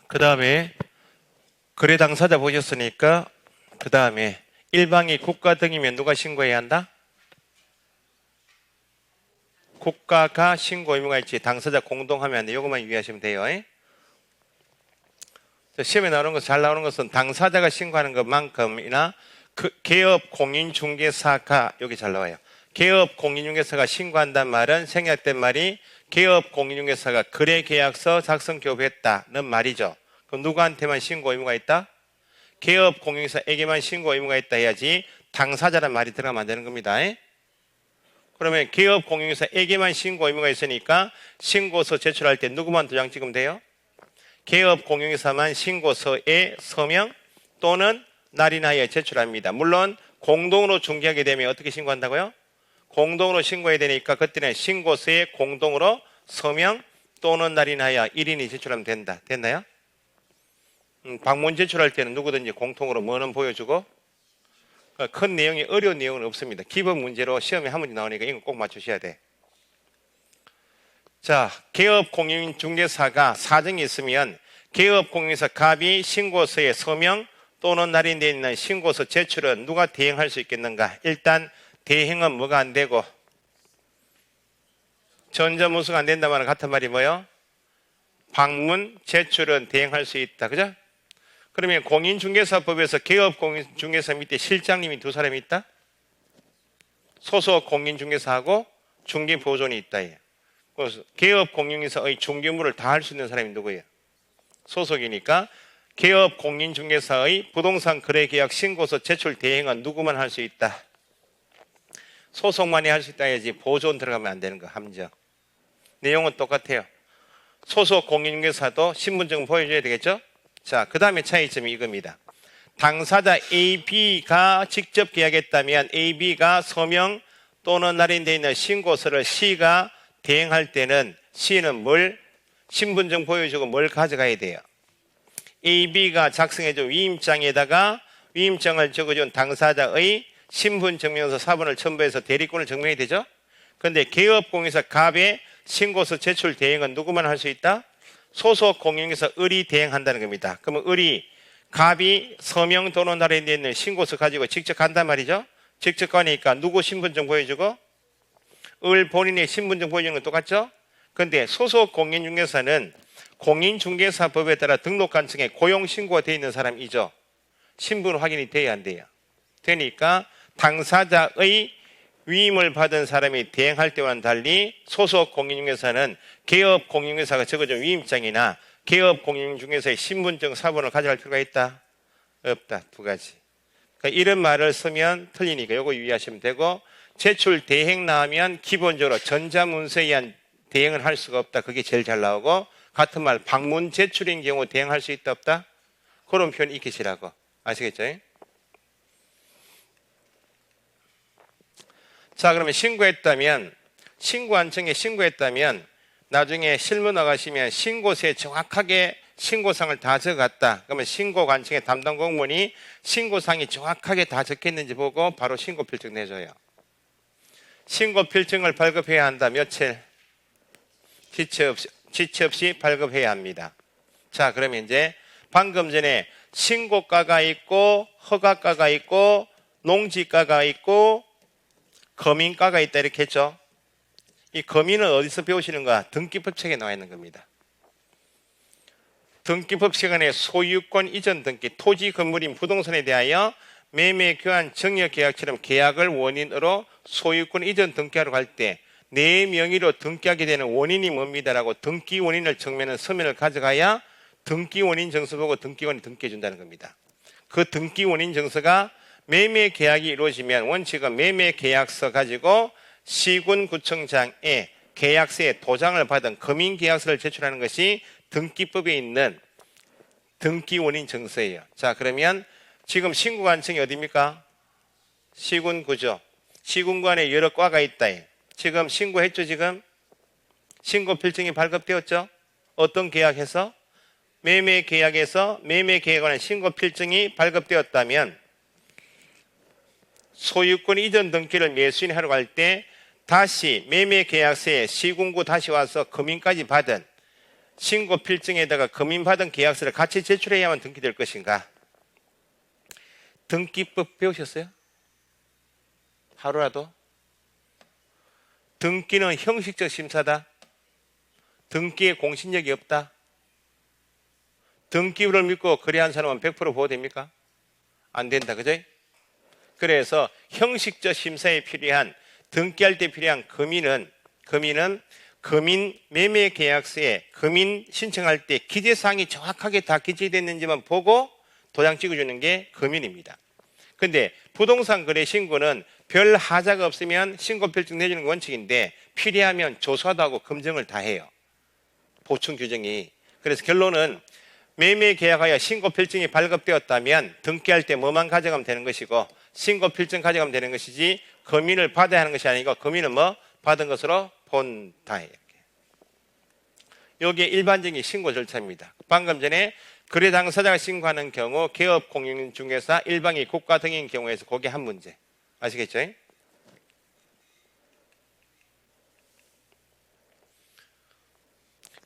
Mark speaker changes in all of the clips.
Speaker 1: 그 다음에 거래 당사자 보셨으니까 그 다음에 일방이 국가 등이면 누가 신고해야 한다? 국가가 신고 의무가 있지. 당사자 공동하면 안 돼. 이것만 유의하시면 돼요. 시험에 나오는 것, 잘 나오는 것은 당사자가 신고하는 것만큼이나 그 개업 공인중개사가 여기 잘 나와요. 개업 공인중개사가 신고한다는 말은 생략된 말이 개업 공인중개사가 거래계약서 작성 교부했다는 말이죠. 그럼 누구한테만 신고 의무가 있다? 개업 공인중개사에게만 신고 의무가 있다 해야지 당사자란 말이 들어가면 안 되는 겁니다. 그러면 개업 공인중개사에게만 신고 의무가 있으니까 신고서 제출할 때 누구만 도장 찍으면 돼요? 개업 공인중개사만 신고서에 서명 또는 날인하여 제출합니다. 물론 공동으로 중개하게 되면 어떻게 신고한다고요? 공동으로 신고해야 되니까 그때는 신고서에 공동으로 서명 또는 날인하여 1인이 제출하면 된다. 됐나요? 방문 제출할 때는 누구든지 공통으로 뭐는 보여주고 큰 내용이 어려운 내용은 없습니다. 기본 문제로 시험에 한 문제 나오니까 이거 꼭 맞추셔야 돼. 자, 개업 공인중개사가 사정이 있으면 개업 공인중개사 갑이 신고서에 서명 또는 날인되어 있는 신고서 제출은 누가 대행할 수 있겠는가? 일단 대행은 뭐가 안 되고 전자문서가 안 된다면 같은 말이 뭐예요? 방문 제출은 대행할 수 있다. 그죠? 그러면 공인중개사법에서 개업 공인중개사 밑에 실장님이 두 사람이 있다? 소속 공인중개사하고 중개보존이 있다. 그래서 개업 공인중개사의 중개무를 다 할 수 있는 사람이 누구예요? 소속이니까 개업 공인중개사의 부동산 거래계약 신고서 제출 대행은 누구만 할 수 있다? 소속만이 할 수 있다 해야지 보존 들어가면 안 되는 거 함정. 내용은 똑같아요. 소속 공인중개사도 신분증 보여줘야 되겠죠? 자, 그 다음에 차이점이 이겁니다. 당사자 A, B가 직접 계약했다면 A, B가 서명 또는 날인되어 있는 신고서를 C가 대행할 때는 C는 뭘? 신분증 보여주고 뭘 가져가야 돼요? A, B가 작성해준 위임장에다가 위임장을 적어준 당사자의 신분증명서 사본을 첨부해서 대리권을 증명해야 되죠? 그런데 개업공인중개사 갑의 신고서 제출 대행은 누구만 할 수 있다? 소속 공인중개사 을이 대행한다는 겁니다. 그러면 을이 갑이 서명 또는 날인되어 있는 신고서 가지고 직접 간단 말이죠? 직접 가니까 누구 신분증 보여주고? 을 본인의 신분증 보여주는 건 똑같죠? 그런데 소속 공인중개사는 공인중개사법에 따라 등록관청에 고용신고가 되어 있는 사람이죠. 신분 확인이 돼야 안 돼요. 되니까 당사자의 위임을 받은 사람이 대행할 때와는 달리 소속 공인중개사는 개업 공인중개사가 적어준 위임장이나 개업 공인중개사의 신분증 사본을 가져갈 필요가 있다? 없다. 두 가지. 그러니까 이런 말을 쓰면 틀리니까 이거 유의하시면 되고, 제출 대행 나오면 기본적으로 전자문서에 의한 대행을 할 수가 없다. 그게 제일 잘 나오고, 같은 말 방문 제출인 경우 대행할 수 있다 없다? 그런 표현 익히시라고. 아시겠죠? 자, 그러면 신고한청에 신고했다면 나중에 실무 나가시면 신고서에 정확하게 신고사항을 다 적어갔다. 그러면 신고관청의 담당 공무원이 신고사항이 정확하게 다 적혀있는지 보고 바로 신고필증 내줘요. 신고필증을 발급해야 한다. 며칠? 지체 없이 발급해야 합니다. 자, 그러면 이제 방금 전에 신고가가 있고 허가가가 있고 농지가가 있고 거민가가 있다 이렇게 했죠. 이 거민은 어디서 배우시는가? 등기법책에 나와 있는 겁니다. 등기법책 안에 소유권 이전 등기, 토지 건물인 부동산에 대하여 매매 교환 증여 계약처럼 계약을 원인으로 소유권 이전 등기하러 갈 때 내 명의로 등기하게 되는 원인이 뭡니다라고 등기 원인을 정면한 서면을 가져가야 등기 원인 정서 보고 등기원이 등기해 준다는 겁니다. 그 등기 원인 정서가 매매 계약이 이루어지면 원칙은 매매 계약서 가지고 시군구청장에 계약서에 도장을 받은 금인 계약서를 제출하는 것이 등기법에 있는 등기 원인 정서예요. 자, 그러면 지금 신고관청이 어디입니까? 시군구죠. 시군구 안에 여러 과가 있다. 지금 신고했죠. 지금 신고필증이 발급되었죠. 어떤 계약에서? 매매 계약에서 매매 계약안에 신고필증이 발급되었다면 소유권 이전 등기를 매수인이 하러 갈 때 다시 매매 계약서에 시군구 다시 와서 금인까지 받은 신고 필증에다가 금인받은 계약서를 같이 제출해야만 등기될 것인가? 등기법 배우셨어요? 하루라도? 등기는 형식적 심사다. 등기에 공신력이 없다. 등기부를 믿고 거래한 사람은 100% 보호됩니까? 안 된다. 그죠? 그래서 형식적 심사에 필요한 등기할 때 필요한 금인은 금인 매매 계약서에 금인 신청할 때 기재사항이 정확하게 다 기재됐는지만 보고 도장 찍어주는 게 금인입니다. 근데 부동산 거래 신고는 별 하자가 없으면 신고 필증 내주는 원칙인데 필요하면 조사도 하고 검증을 다 해요. 보충 규정이. 그래서 결론은 매매 계약하여 신고 필증이 발급되었다면 등기할 때 뭐만 가져가면 되는 것이고 신고 필증 가져가면 되는 것이지 금인을 받아야 하는 것이 아니고 금인은 뭐 받은 것으로 본다. 여기에 일반적인 신고 절차입니다. 방금 전에 거래 당사자가 신고하는 경우 개업 공인중개사 일방이 국가 등인 경우에서 그게 한 문제. 아시겠죠?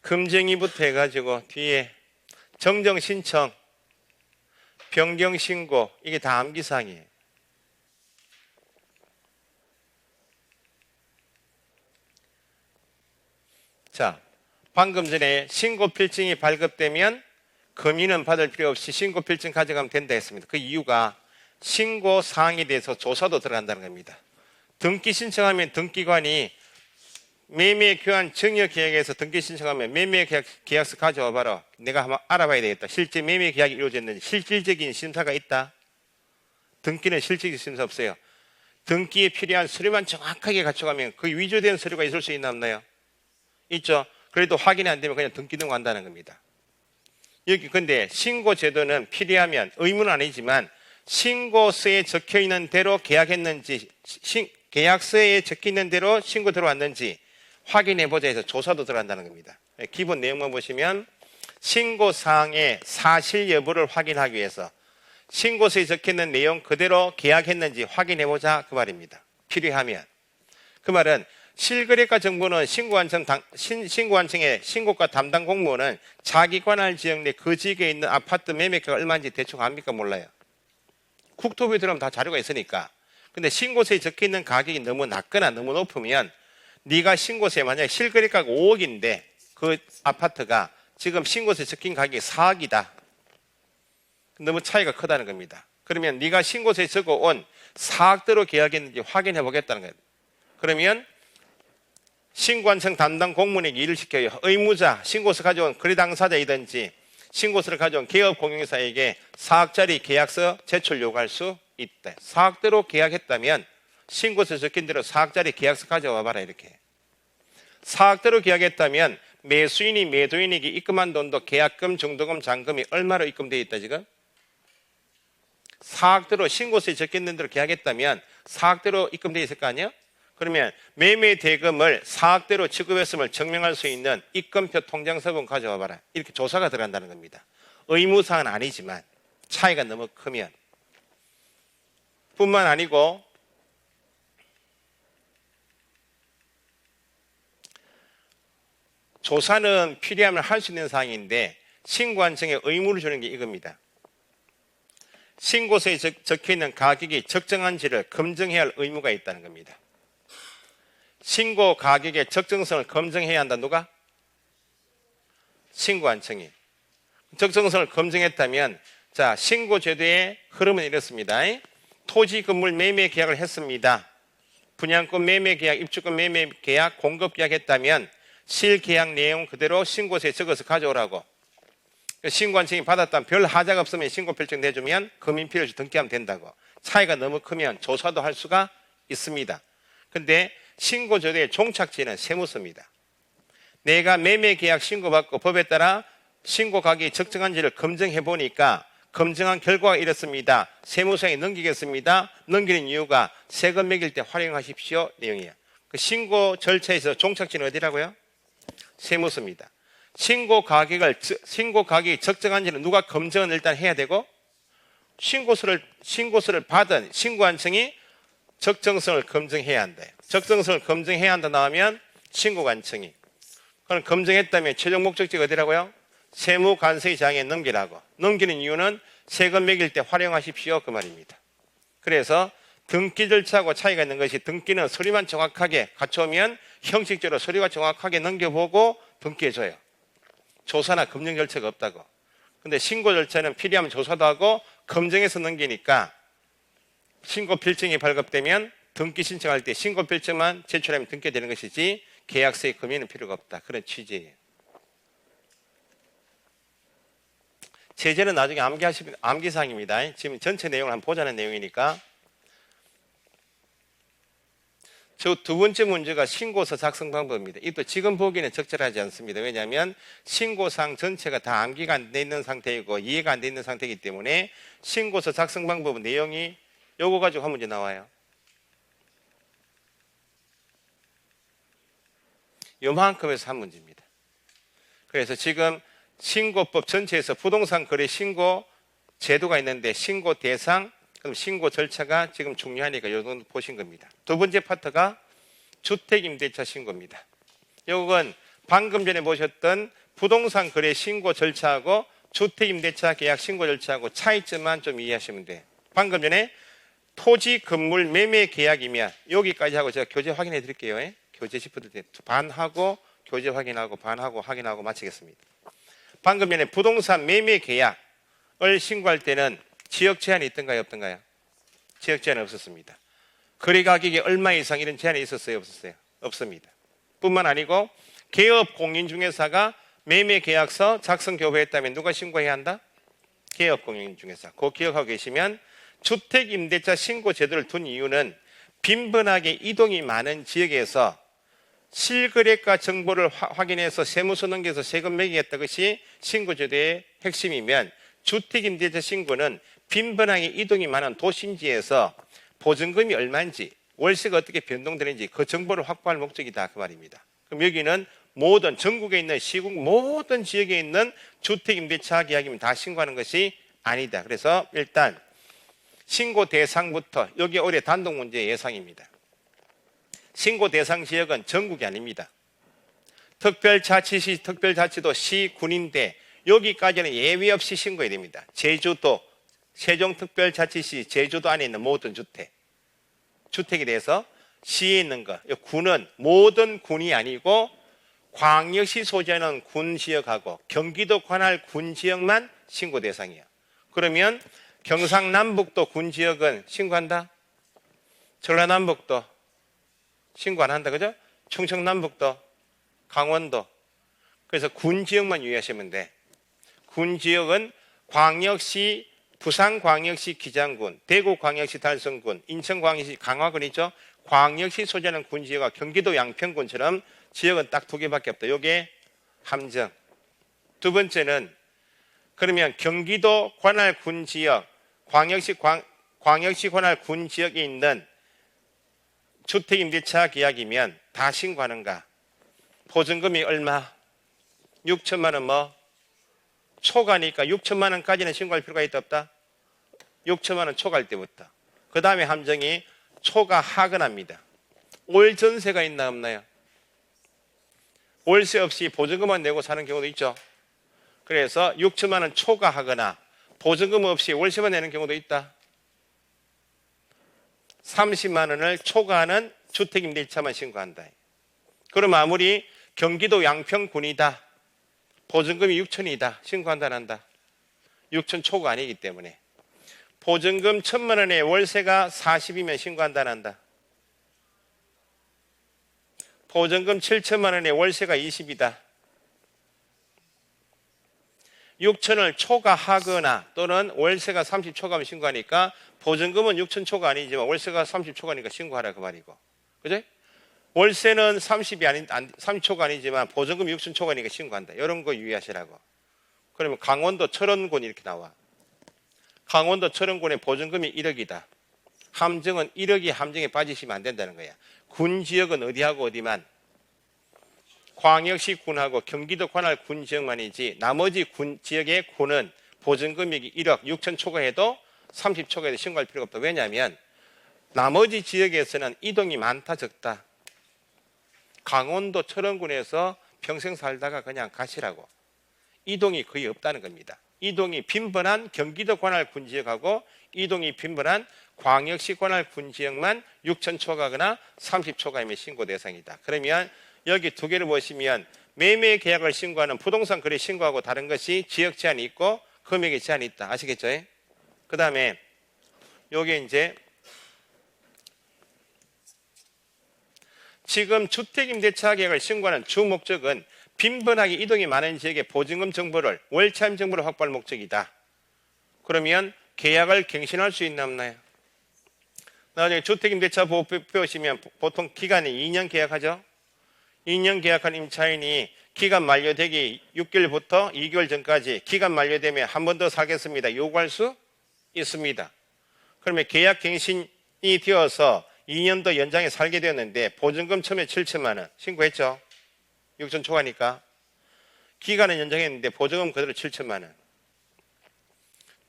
Speaker 1: 금쟁이부터 해가지고 뒤에 정정 신청, 변경 신고 이게 다 암기사항이에요. 자, 방금 전에 신고 필증이 발급되면 금인은 받을 필요 없이 신고 필증 가져가면 된다 했습니다. 그 이유가 신고 사항에 대해서 조사도 들어간다는 겁니다. 등기 신청하면 등기관이 매매 교환 증여 계약에서 등기 신청하면 매매 계약서 가져와 봐라. 내가 한번 알아봐야 되겠다. 실제 매매 계약이 이루어졌는지 실질적인 심사가 있다. 등기는 실질적인 심사 없어요. 등기에 필요한 서류만 정확하게 갖춰가면 그 위조된 서류가 있을 수 있나 없나요? 있죠. 그래도 확인이 안 되면 그냥 등기 등록한다는 겁니다. 여기 근데 신고 제도는 필요하면 의무는 아니지만 신고서에 적혀 있는 대로 계약했는지 계약서에 적혀 있는 대로 신고 들어왔는지 확인해 보자 해서 조사도 들어간다는 겁니다. 기본 내용만 보시면 신고사항의 사실 여부를 확인하기 위해서 신고서에 적혀 있는 내용 그대로 계약했는지 확인해 보자 그 말입니다. 필요하면. 그 말은 실거래가 정보는 신고관청의 신고가 담당 공무원은 자기 관할 지역 내 그 지역에 있는 아파트 매매가가 얼마인지 대충 압니까? 몰라요. 국토부에 들어가면 다 자료가 있으니까. 근데 신고서에 적혀 있는 가격이 너무 낮거나 너무 높으면 네가 신고서에 만약에 실거래가가 5억인데 그 아파트가 지금 신고서에 적힌 가격이 4억이다. 너무 차이가 크다는 겁니다. 그러면 네가 신고서에 적어온 4억대로 계약했는지 확인해 보겠다는 거예요. 그러면 신고관청 담당 공무원에게 일을 시켜요. 의무자, 신고서 가져온 거래 당사자이든지 신고서를 가져온 개업 공인사에게 4억짜리 계약서 제출 요구할 수 있다. 4억대로 계약했다면 신고서에 적힌 대로 4억짜리 계약서 가져와 봐라 이렇게. 4억대로 계약했다면 매수인이 매도인에게 입금한 돈도 계약금, 중도금, 잔금이 얼마로 입금되어 있다 지금? 4억대로 신고서에 적혀있는 대로 계약했다면 4억대로 입금되어 있을 거 아니에요? 그러면 매매 대금을 4억대로 지급했음을 증명할 수 있는 입금표 통장서본 가져와 봐라. 이렇게 조사가 들어간다는 겁니다. 의무사항은 아니지만 차이가 너무 크면. 뿐만 아니고 조사는 필요하면 할 수 있는 사항인데 신고관청에 의무를 주는 게 이겁니다. 신고서에 적혀있는 가격이 적정한지를 검증해야 할 의무가 있다는 겁니다. 신고 가격의 적정성을 검증해야 한다. 누가? 신고관청이. 적정성을 검증했다면 자 신고제도의 흐름은 이렇습니다. 토지 건물 매매 계약을 했습니다. 분양권 매매 계약, 입주권 매매 계약, 공급 계약했다면 실계약 내용 그대로 신고서에 적어서 가져오라고. 신고관청이 받았다면 별 하자가 없으면 신고 필증 내주면 금인 필요 없이 등기하면 된다고. 차이가 너무 크면 조사도 할 수가 있습니다. 근데 신고제도의 종착지는 세무서입니다. 내가 매매계약 신고받고 법에 따라 신고 가격이 적정한지를 검증해 보니까 검증한 결과가 이렇습니다. 세무서에 넘기겠습니다. 넘기는 이유가 세금 매길 때 활용하십시오 내용이에요. 그 신고 절차에서 종착지는 어디라고요? 세무서입니다. 신고 가격이 적정한지는 누가 검증은 일단 해야 되고 신고서를 받은 신고관청이 적정성을 검증해야 한다. 적정성을 검증해야 한다 나오면 신고관청이 그럼 검증했다면 최종 목적지가 어디라고요? 세무관세청에 넘기라고. 넘기는 이유는 세금 매길 때 활용하십시오 그 말입니다. 그래서 등기 절차하고 차이가 있는 것이, 등기는 서류만 정확하게 갖춰오면 형식적으로 서류가 정확하게 넘겨보고 등기해줘요. 조사나 검증 절차가 없다고. 근데 신고 절차는 필요하면 조사도 하고 검증해서 넘기니까 신고 필증이 발급되면 등기 신청할 때 신고 필증만 제출하면 등기되는 것이지 계약서에 금의는 필요가 없다. 그런 취지예요. 제재는 나중에 암기사항입니다. 지금 전체 내용을 한번 보자는 내용이니까. 저 두 번째 문제가 신고서 작성 방법입니다. 이것도 지금 보기에는 적절하지 않습니다. 왜냐하면 신고사항 전체가 다 암기가 안 돼 있는 상태이고 이해가 안 돼 있는 상태이기 때문에 신고서 작성 방법 내용이 요거 가지고 한 문제 나와요. 요만큼에서 한 문제입니다. 그래서 지금 신고법 전체에서 부동산 거래 신고 제도가 있는데 신고 대상, 그럼 신고 절차가 지금 중요하니까 요 정도 보신 겁니다. 두 번째 파트가 주택임대차 신고입니다. 요건 방금 전에 보셨던 부동산 거래 신고 절차하고 주택임대차 계약 신고 절차하고 차이점만 좀 이해하시면 돼요. 방금 전에 토지 건물 매매 계약이면 여기까지 하고 제가 교재 확인해 드릴게요. 교재 짚어드릴 때 반하고 교재 확인하고 반하고 확인하고 마치겠습니다. 방금 전에 부동산 매매 계약을 신고할 때는 지역 제한이 있던가요? 없던가요? 지역 제한이 없었습니다. 거래 가격이 얼마 이상 이런 제한이 있었어요? 없었어요? 없습니다. 뿐만 아니고 개업 공인중개사가 매매 계약서 작성 교부했다면 누가 신고해야 한다? 개업 공인중개사. 그거 기억하고 계시면 주택임대차 신고 제도를 둔 이유는 빈번하게 이동이 많은 지역에서 실거래가 정보를 확인해서 세무서 넘겨서 세금 매기겠다. 것이 신고제도의 핵심이면 주택임대차 신고는 빈번하게 이동이 많은 도심지에서 보증금이 얼마인지 월세가 어떻게 변동되는지 그 정보를 확보할 목적이다 그 말입니다. 그럼 여기는 모든 전국에 있는 시국 모든 지역에 있는 주택임대차 계약이면 다 신고하는 것이 아니다. 그래서 일단 신고 대상부터 여기 올해 단독 문제 예상입니다. 신고 대상 지역은 전국이 아닙니다. 특별자치시, 특별자치도 시, 군인데 여기까지는 예외 없이 신고해야 됩니다. 제주도, 세종특별자치시 제주도 안에 있는 모든 주택에 대해서 시에 있는 것, 군은 모든 군이 아니고 광역시 소재는 군 지역하고 경기도 관할 군 지역만 신고 대상이에요. 그러면 경상남북도 군 지역은 신고한다? 전라남북도 신고 안 한다, 그죠? 충청남북도, 강원도. 그래서 군 지역만 유의하시면 돼. 군 지역은 광역시, 부산광역시 기장군, 대구광역시 달성군, 인천광역시 강화군이죠. 광역시 소재는 군 지역과 경기도 양평군처럼 지역은 딱 두 개밖에 없다. 요게 함정. 두 번째는 그러면 경기도 관할 군 지역, 광역시 관할 군 지역에 있는 주택임대차 계약이면 다 신고하는가? 보증금이 얼마? 6천만 원 뭐? 초과니까 6천만 원까지는 신고할 필요가 있다 없다? 6천만 원 초과할 때부터. 그 다음에 함정이 초과 하거나입니다. 올 전세가 있나 없나요? 월세 없이 보증금만 내고 사는 경우도 있죠. 그래서 6천만 원 초과하거나 보증금 없이 월세만 내는 경우도 있다. 30만 원을 초과하는 주택임대차만 신고한다. 그럼 아무리 경기도 양평군이다. 보증금이 6천이다. 신고한다 안 한다? 6천 초과 아니기 때문에. 보증금 1,000만 원에 월세가 40이면 신고한다 안 한다? 보증금 7천만 원에 월세가 20이다. 6천을 초과하거나 또는 월세가 30 초과하면 신고하니까 보증금은 6천 초과 아니지만 월세가 30 초과니까 신고하라 그 말이고. 그죠? 월세는 30 초과 아니지만 보증금 6천 초과니까 신고한다. 이런 거 유의하시라고. 그러면 강원도 철원군 이렇게 나와. 강원도 철원군의 보증금이 1억이다. 함정은 1억이 함정에 빠지시면 안 된다는 거야. 군 지역은 어디하고 어디만? 광역시 군하고 경기도 관할 군 지역만이지 나머지 군 지역의 군은 보증금액이 1억 6천 초과해도 30 초과해도 신고할 필요가 없다. 왜냐하면 나머지 지역에서는 이동이 많다 적다. 강원도 철원군에서 평생 살다가 그냥 가시라고. 이동이 거의 없다는 겁니다. 이동이 빈번한 경기도 관할 군지역하고 이동이 빈번한 광역시 관할 군지역만 6천 초과거나 30 초과이면 신고 대상이다. 그러면 여기 두 개를 보시면 매매 계약을 신고하는 부동산 거래 신고하고 다른 것이 지역 제한이 있고 금액의 제한이 있다. 아시겠죠? 그 다음에 요게 이제 지금 주택임대차 계약을 신고하는 주 목적은 빈번하게 이동이 많은 지역의 보증금 정보를 월차임 정보를 확보할 목적이다. 그러면 계약을 갱신할 수 있나 없나요? 나중에 주택임대차 보호법 배우시면 보통 기간이 2년 계약하죠. 2년 계약한 임차인이 기간 만료되기 6개월부터 2개월 전까지 기간 만료되면 한 번 더 살겠습니다. 요구할 수 있습니다. 그러면 계약 갱신이 되어서 2년 더 연장해 살게 되었는데 보증금 처음에 7천만 원 신고했죠. 6천 초과니까. 기간은 연장했는데 보증금 그대로 7천만 원.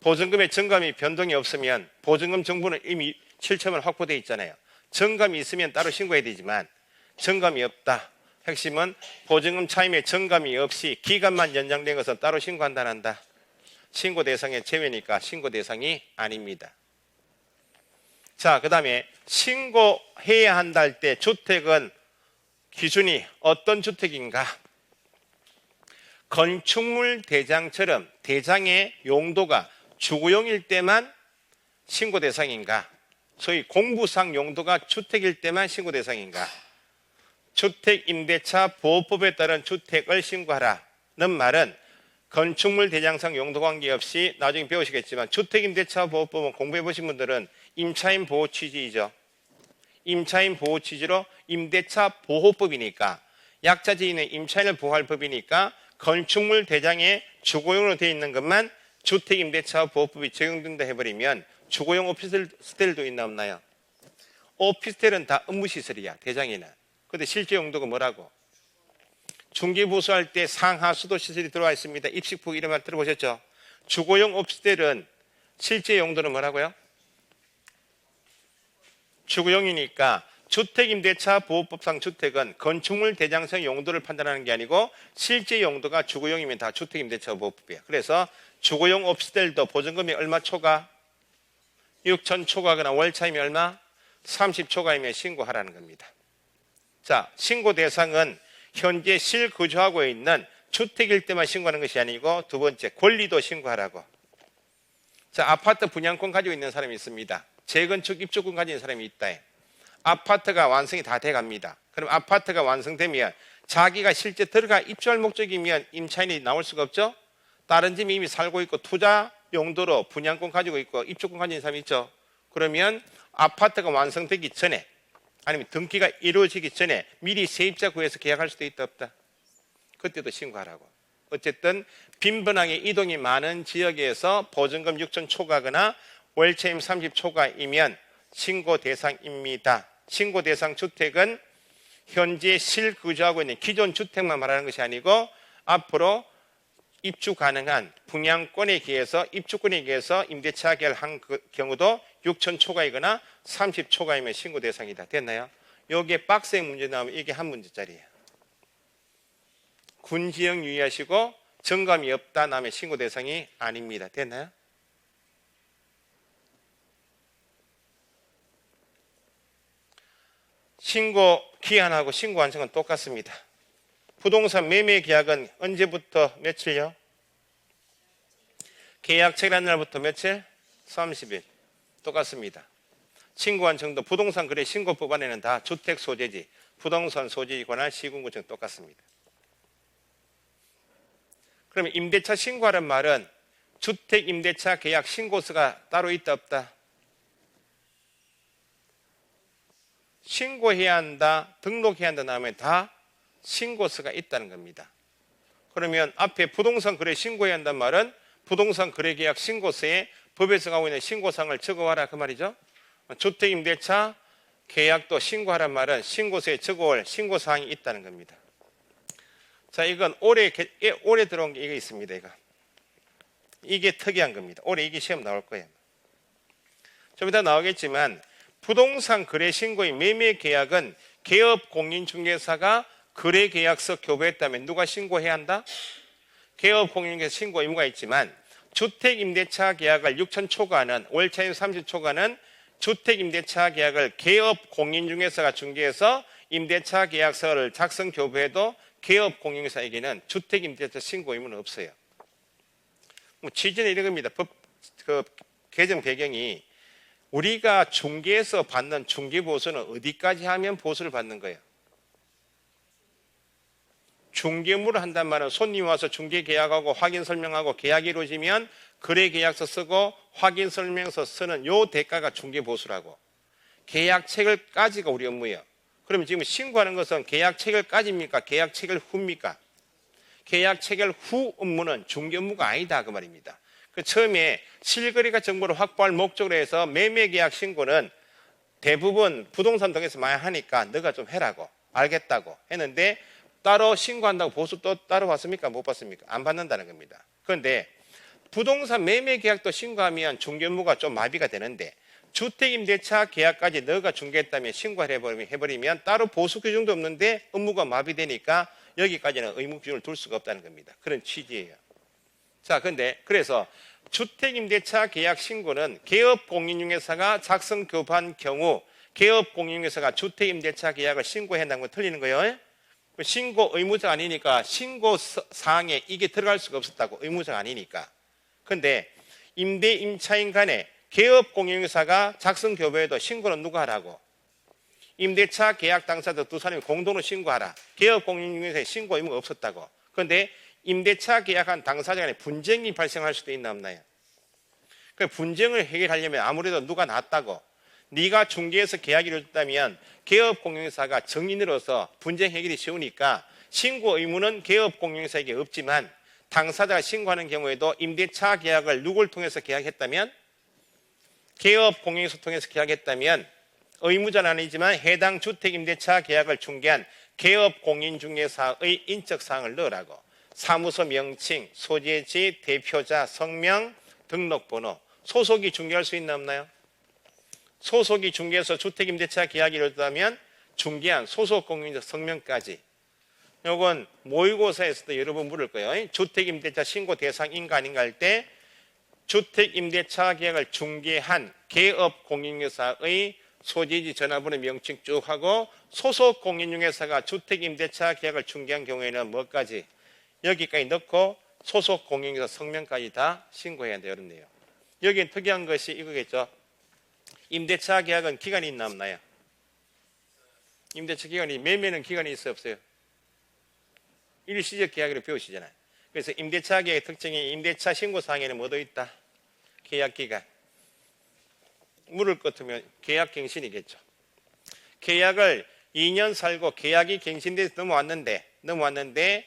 Speaker 1: 보증금의 정감이 변동이 없으면 보증금 정보는 이미 7천만 원 확보되어 있잖아요. 정감이 있으면 따로 신고해야 되지만 정감이 없다. 핵심은 보증금 차임에 정감이 없이 기간만 연장된 것은 따로 신고한다 안 한다. 신고 대상의 제외니까 신고 대상이 아닙니다. 자, 그 다음에 신고해야 한다 할 때 주택은 기준이 어떤 주택인가? 건축물 대장처럼 대장의 용도가 주거용일 때만 신고 대상인가? 소위 공부상 용도가 주택일 때만 신고 대상인가? 주택임대차 보호법에 따른 주택을 신고하라는 말은 건축물 대장상 용도 관계없이 나중에 배우시겠지만 주택임대차 보호법은 공부해 보신 분들은 임차인 보호 취지이죠. 임차인 보호 취지로 임대차 보호법이니까 약자지인의 임차인을 보호할 법이니까 건축물 대장에 주거용으로 되어 있는 것만 주택임대차 보호법이 적용된다 해버리면 주거용 오피스텔도 있나 없나요? 오피스텔은 다 업무시설이야 대장에는. 근데 실제 용도가 뭐라고? 중개보수할 때 상하수도 시설이 들어와 있습니다. 입식부 이런 말 들어보셨죠? 주거용 오피스텔은 실제 용도는 뭐라고요? 주거용이니까 주택임대차 보호법상 주택은 건축물 대장성 용도를 판단하는 게 아니고 실제 용도가 주거용이면 다 주택임대차 보호법이에요. 그래서 주거용 오피스텔도 보증금이 얼마 초과? 6천 초과거나 월차이면 얼마? 30 초과이면 신고하라는 겁니다. 자, 신고 대상은 현재 실거주하고 있는 주택일 때만 신고하는 것이 아니고 두 번째 권리도 신고하라고. 자, 아파트 분양권 가지고 있는 사람이 있습니다. 재건축 입주권 가진 사람이 있다. 아파트가 완성이 다 돼갑니다. 그럼 아파트가 완성되면 자기가 실제 들어가 입주할 목적이면 임차인이 나올 수가 없죠. 다른 집이 이미 살고 있고 투자 용도로 분양권 가지고 있고 입주권 가진 사람이 있죠. 그러면 아파트가 완성되기 전에 아니면 등기가 이루어지기 전에 미리 세입자 구해서 계약할 수도 있다 없다. 그때도 신고하라고. 어쨌든 빈번하게 이동이 많은 지역에서 보증금 6천 초과거나 월차임 30 초과이면 신고 대상입니다. 신고 대상 주택은 현재 실거주하고 있는 기존 주택만 말하는 것이 아니고 앞으로 입주 가능한 분양권에 기해서 입주권에 기해서 임대차 계약을 한 경우도 6천 초과이거나 30 초과이면 신고 대상이다. 됐나요? 여기에 박스에 문제 나오면 이게 한 문제짜리예요. 군지역 유의하시고 정감이 없다 나면 신고 대상이 아닙니다. 됐나요? 신고 기한하고 신고 완성은 똑같습니다. 부동산 매매 계약은 언제부터 며칠요? 계약 체결한 날부터 며칠? 30일. 똑같습니다. 신고 완성도 부동산 거래 신고법 안에는 다 주택 소재지, 부동산 소재에 관한 시군구청 똑같습니다. 그러면 임대차 신고하는 말은 주택 임대차 계약 신고서가 따로 있다 없다? 신고해야 한다, 등록해야 한다 나오면 다 신고서가 있다는 겁니다. 그러면 앞에 부동산 거래 신고해야 한다는 말은 부동산 거래 계약 신고서에 법에서 가고 있는 신고사항을 적어와라 그 말이죠. 주택임대차 계약도 신고하란 말은 신고서에 적어올 신고사항이 있다는 겁니다. 자, 이건 올해 들어온 게 이게 있습니다. 이게 특이한 겁니다. 올해 이게 시험 나올 거예요. 좀 이따 나오겠지만 부동산 거래 신고의 매매 계약은 개업 공인중개사가 거래계약서 교부했다면 누가 신고해야 한다? 개업공인중개사 신고 의무가 있지만 주택임대차 계약을 6천 초과하는 월차임 30 초과는 주택임대차 계약을 개업공인중개사가 중개해서 임대차 계약서를 작성 교부해도 개업공인중개사에게는 주택임대차 신고 의무는 없어요. 취지는 이런 겁니다. 법 개정 배경이 우리가 중개에서 받는 중개보수는 어디까지 하면 보수를 받는 거예요? 중개물을 한단 말은 손님 와서 중개 계약하고 확인 설명하고 계약이 이루어지면 거래 계약서 쓰고 확인 설명서 쓰는 요 대가가 중개 보수라고. 계약책을 까지가 우리 업무예요. 그러면 지금 신고하는 것은 계약책을 까집니까? 계약책을 후입니까? 계약책을 후 업무는 중개 업무가 아니다 그 말입니다. 그 처음에 실거래가 정보를 확보할 목적으로 해서 매매계약 신고는 대부분 부동산 등에서 많이 하니까 너가 좀 해라고 알겠다고 했는데 따로 신고한다고 보수 또 따로 받습니까? 못 받습니까? 안 받는다는 겁니다. 그런데 부동산 매매계약도 신고하면 중개 업무가 좀 마비가 되는데 주택임대차 계약까지 너가 중개했다면 신고를 해버리면 따로 보수 규정도 없는데 업무가 마비되니까 여기까지는 의무 규정을 둘 수가 없다는 겁니다. 그런 취지예요. 자, 근데 그래서 주택임대차 계약 신고는 개업공인중개사가 작성 교부한 경우 개업공인중개사가 주택임대차 계약을 신고한다는 건 틀리는 거예요. 신고 의무자가 아니니까 신고 사항에 이게 들어갈 수가 없었다고. 의무자가 아니니까. 근데 임대 임차인 간에 개업공인중개사가 작성 교부해도 신고는 누가 하라고? 임대차 계약 당사자 두 사람이 공동으로 신고하라. 개업공인중개사에 신고 의무가 없었다고. 그런데 임대차 계약한 당사자 간에 분쟁이 발생할 수도 있나 없나요? 그 분쟁을 해결하려면 아무래도 누가 낫다고. 네가 중개해서 계약이 이루어졌다면 개업공인중개사가 정인으로서 분쟁 해결이 쉬우니까 신고 의무는 개업공인중개사에게 없지만 당사자가 신고하는 경우에도 임대차 계약을 누구를 통해서 계약했다면 개업공인중개사 통해서 계약했다면 의무자는 아니지만 해당 주택임대차 계약을 중개한 개업공인중개사의 인적사항을 넣으라고. 사무소 명칭, 소재지, 대표자, 성명, 등록번호. 소속이 중개할 수 있나 없나요? 소속이 중개해서 주택임대차 계약이 이루어졌다면 중개한 소속공인자 성명까지. 요건 모의고사에서도 여러 번 물을 거예요. 주택임대차 신고 대상인가 아닌가 할 때 주택임대차 계약을 중개한 개업공인중개사의 소재지, 전화번호, 명칭 쭉 하고 소속공인중개사가 주택임대차 계약을 중개한 경우에는 뭐까지? 여기까지 넣고 소속공인중개사 성명까지 다 신고해야 돼요. 이런 내용. 여기엔 특이한 것이 이거겠죠. 임대차 계약은 기간이 있나 없나요? 임대차 기간이 매매는 기간이 있어요 없어요? 일시적 계약으로 배우시잖아요. 그래서 임대차 계약의 특징이 임대차 신고사항에는 뭐도 있다? 계약기간. 물을 것 같으면 계약갱신이겠죠. 계약을 2년 살고 계약이 갱신돼서 넘어왔는데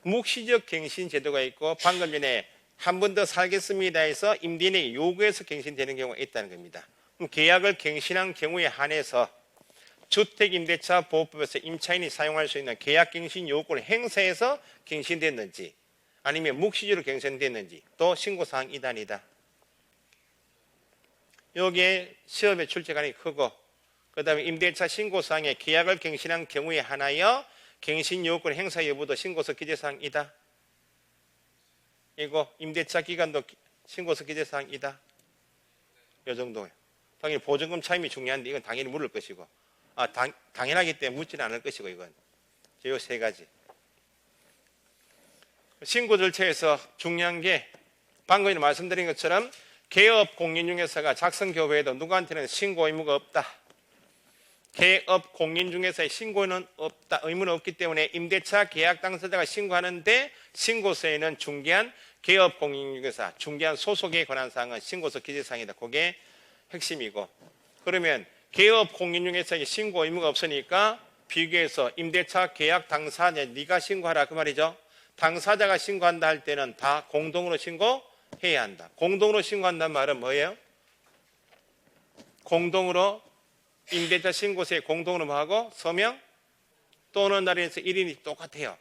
Speaker 1: 묵시적 갱신 제도가 있고 방금 전에 한 번 더 살겠습니다 해서 임대인에게 요구해서 갱신되는 경우가 있다는 겁니다. 그럼 계약을 갱신한 경우에 한해서 주택임대차 보호법에서 임차인이 사용할 수 있는 계약갱신 요건을 행사해서 갱신됐는지 아니면 묵시적으로 갱신됐는지 또 신고사항 이단이다. 여기에 시험의 출제관이 크고 그 다음에 임대차 신고사항에 계약을 갱신한 경우에 하나여 갱신 요건 행사 여부도 신고서 기재사항이다. 이거 임대차 기간도 신고서 기재사항이다. 이 정도예요. 당연히 보증금 차임이 중요한데 이건 당연히 물을 것이고 당연하기 때문에 묻지는 않을 것이고 이건 이 세 가지. 신고 절차에서 중요한 게 방금 말씀드린 것처럼 개업공인중개사가 작성교부에도 누구한테는 신고 의무가 없다. 개업공인중개사의 신고는 없다. 의무는 없기 때문에 임대차 계약 당사자가 신고하는데 신고서에는 중개한 개업공인중개사, 중개한 소속에 관한 사항은 신고서 기재사항이다. 그게 핵심이고 그러면 개업공인중개사에게 신고 의무가 없으니까 비교해서 임대차 계약 당사자 네가 신고하라 그 말이죠. 당사자가 신고한다 할 때는 다 공동으로 신고해야 한다. 공동으로 신고한다는 말은 뭐예요? 공동으로 임대차 신고서에 공동으로 뭐 하고 서명 또는 날에서 1인이 똑같아요.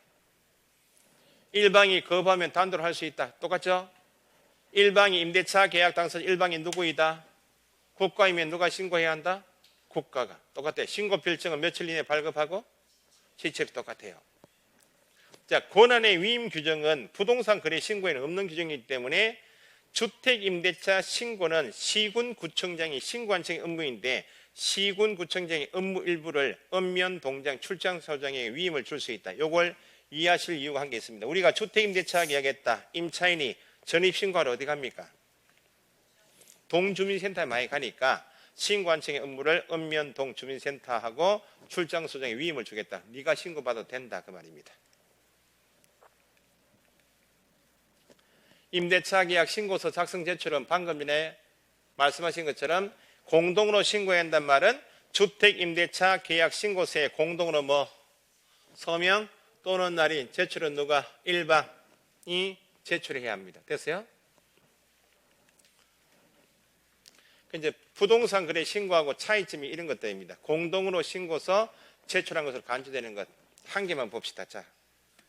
Speaker 1: 일방이 거부하면 단도로 할 수 있다. 똑같죠? 일방이 임대차 계약 당사자 일방이 누구이다? 국가이면 누가 신고해야 한다? 국가가. 똑같아요. 신고 필증은 며칠 이내에 발급하고 시책이 똑같아요. 자, 권한의 위임 규정은 부동산 거래 신고에는 없는 규정이기 때문에 주택임대차 신고는 시군구청장이 신고한 책의 업무인데 시군구청장의 업무 일부를 읍면동장 출장소장에 위임을 줄 수 있다. 이걸 이해하실 이유가 한 게 있습니다. 우리가 주택임대차 계약했다. 임차인이 전입신고하러 어디 갑니까? 동주민센터에 많이 가니까 신고한 책의 업무를 읍면동 주민센터하고 출장소장에 위임을 주겠다. 네가 신고받아도 된다 그 말입니다. 임대차 계약 신고서 작성 제출은 방금 전에 말씀하신 것처럼 공동으로 신고해야 한다는 말은 주택임대차 계약 신고서에 공동으로 서명 또는 날인 제출은 누가? 일방이 제출해야 합니다. 됐어요? 이제 부동산 거래 신고하고 차이점이 이런 것들입니다. 공동으로 신고서 제출한 것으로 간주되는 것 한 개만 봅시다. 자,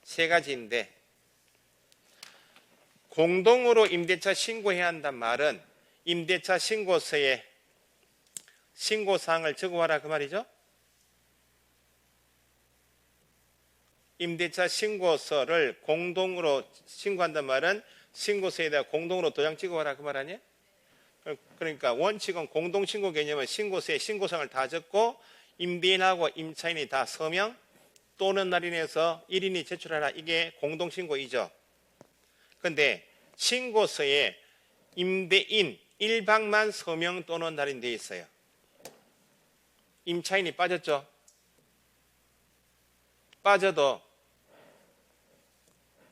Speaker 1: 세 가지인데 공동으로 임대차 신고해야 한단 말은 임대차 신고서에 신고사항을 적어와라 그 말이죠. 임대차 신고서를 공동으로 신고한단 말은 신고서에다가 공동으로 도장 찍어와라 그 말 아니에요? 그러니까 원칙은 공동신고 개념은 신고서에 신고사항을 다 적고 임대인하고 임차인이 다 서명 또는 날인해서 1인이 제출하라. 이게 공동신고이죠. 그런데 신고서에 임대인 일방만 서명 또는 날인되어 있어요. 임차인이 빠졌죠. 빠져도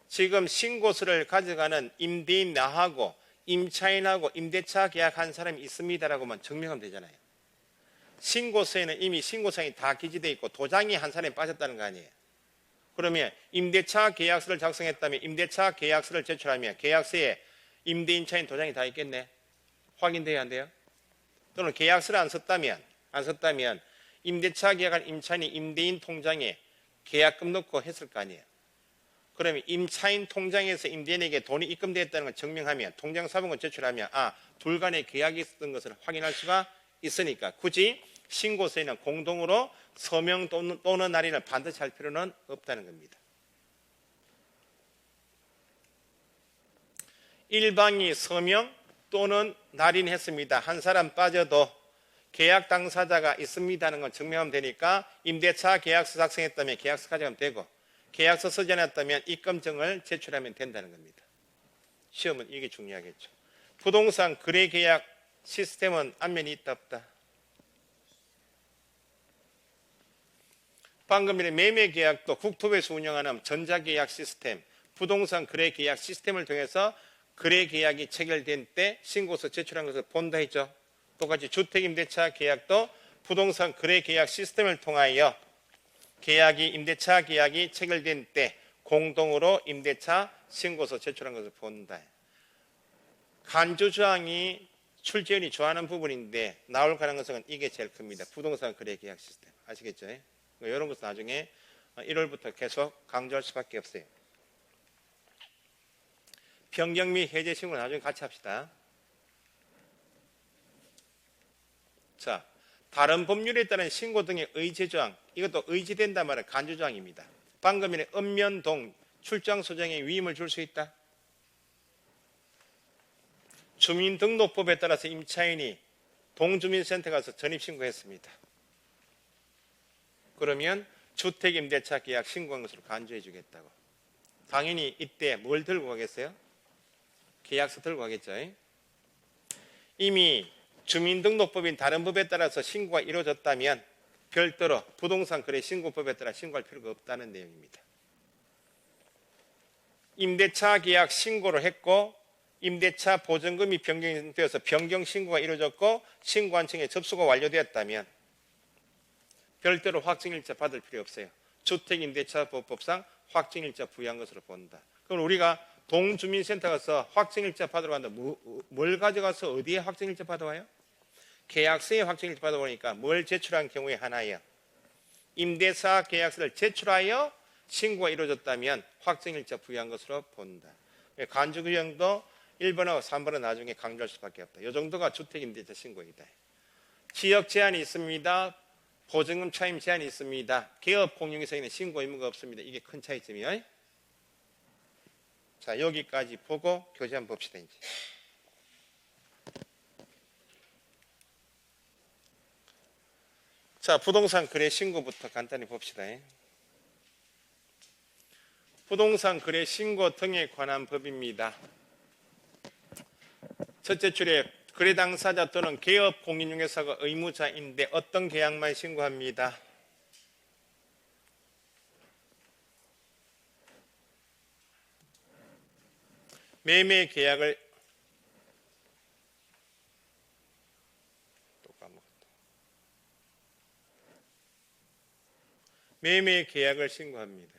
Speaker 1: 지금 신고서를 가져가는 임대인 나하고 임차인하고 임대차 계약한 사람이 있습니다라고만 증명하면 되잖아요. 신고서에는 이미 신고사항이 다 기재되어 있고 도장이 한 사람이 빠졌다는 거 아니에요. 그러면 임대차 계약서를 작성했다면 임대차 계약서를 제출하면 계약서에 임대 임차인 도장이 다 있겠네. 확인돼야 한대요. 또는 계약서를 안 썼다면 임대차 계약한 임차인이 임대인 통장에 계약금 넣고 했을 거 아니에요. 그러면 임차인 통장에서 임대인에게 돈이 입금되었다는 걸 증명하면 통장사본을 제출하면 둘 간의 계약이 있었던 것을 확인할 수가 있으니까 굳이 신고서에는 공동으로 서명 또는 날인을 반드시 할 필요는 없다는 겁니다. 일방이 서명 또는 날인했습니다. 한 사람 빠져도 계약 당사자가 있습니다는 걸 증명하면 되니까 임대차 계약서 작성했다면 계약서 가져가면 되고 계약서 쓰지 않았다면 입금증을 제출하면 된다는 겁니다. 시험은 이게 중요하겠죠. 부동산 거래 계약 시스템은 앞면이 있다 없다? 방금 전에 매매 계약도 국토부에서 운영하는 전자계약 시스템, 부동산 거래 계약 시스템을 통해서 거래 계약이 체결된 때 신고서 제출한 것을 본다 했죠. 똑같이 주택임대차 계약도 부동산 거래 계약 시스템을 통하여 임대차 계약이 체결된 때 공동으로 임대차 신고서 제출한 것을 본다. 간주조항이 출제원이 좋아하는 부분인데 나올 가능성은 이게 제일 큽니다. 부동산 거래 계약 시스템. 아시겠죠? 이런 것은 나중에 1월부터 계속 강조할 수밖에 없어요. 변경 및 해제 신고는 나중에 같이 합시다. 자, 다른 법률에 따른 신고 등의 의제조항, 이것도 의지된다 말은 간주조항입니다. 방금 전에 읍면동 출장소장에 위임을 줄 수 있다. 주민등록법에 따라서 임차인이 동주민센터 가서 전입신고했습니다. 그러면 주택임대차 계약 신고한 것으로 간주해 주겠다고. 당연히 이때 뭘 들고 가겠어요? 계약서 들고 가겠죠. 이미 주민등록법인 다른 법에 따라서 신고가 이루어졌다면 별도로 부동산 거래 신고법에 따라 신고할 필요가 없다는 내용입니다. 임대차 계약 신고를 했고 임대차 보증금이 변경되어서 변경 신고가 이루어졌고 신고한 층에 접수가 완료되었다면 별도로 확정일자 받을 필요 없어요. 주택임대차법상 확정일자 부여한 것으로 본다. 그럼 우리가 동주민센터 가서 확정일자 받으러 간다. 뭘 가져가서 어디에 확정일자 받아와요? 계약서에 확정일자 받아오니까 뭘 제출한 경우에 하나예요. 임대차 계약서를 제출하여 신고가 이루어졌다면 확정일자 부여한 것으로 본다. 간주규정도 1번하고 3번은 나중에 강조할 수밖에 없다. 이 정도가 주택임대차 신고이다. 지역 제한이 있습니다. 보증금 차임 제한이 있습니다. 개업 공인중개사에는 신고 의무가 없습니다. 이게 큰 차이점이에요. 자, 여기까지 보고 교재 한번 봅시다. 이제. 자, 부동산 거래 신고부터 간단히 봅시다. 부동산 거래 신고 등에 관한 법입니다. 첫째 줄에 거래 당사자 또는 개업 공인중개사가 의무자인데 어떤 계약만 신고합니다. 매매 계약을 또 까먹었다. 매매 계약을 신고합니다.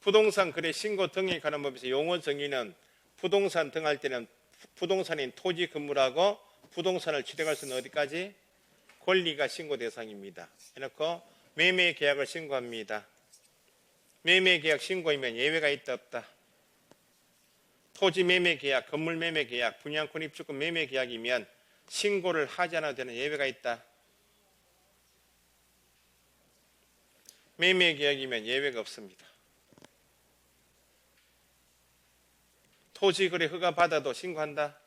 Speaker 1: 부동산 거래 신고 등에 관한 법에서 용어 정의는 부동산 등할 때는 부동산인 토지 건물하고 부동산을 취득할 수 있는 어디까지? 권리가 신고 대상입니다. 해놓고 매매 계약을 신고합니다. 매매 계약 신고이면 예외가 있다 없다? 토지 매매 계약, 건물 매매 계약, 분양권 입주권 매매 계약이면 신고를 하지 않아도 되는 예외가 있다. 매매 계약이면 예외가 없습니다. 토지 거래 허가 받아도 신고한다.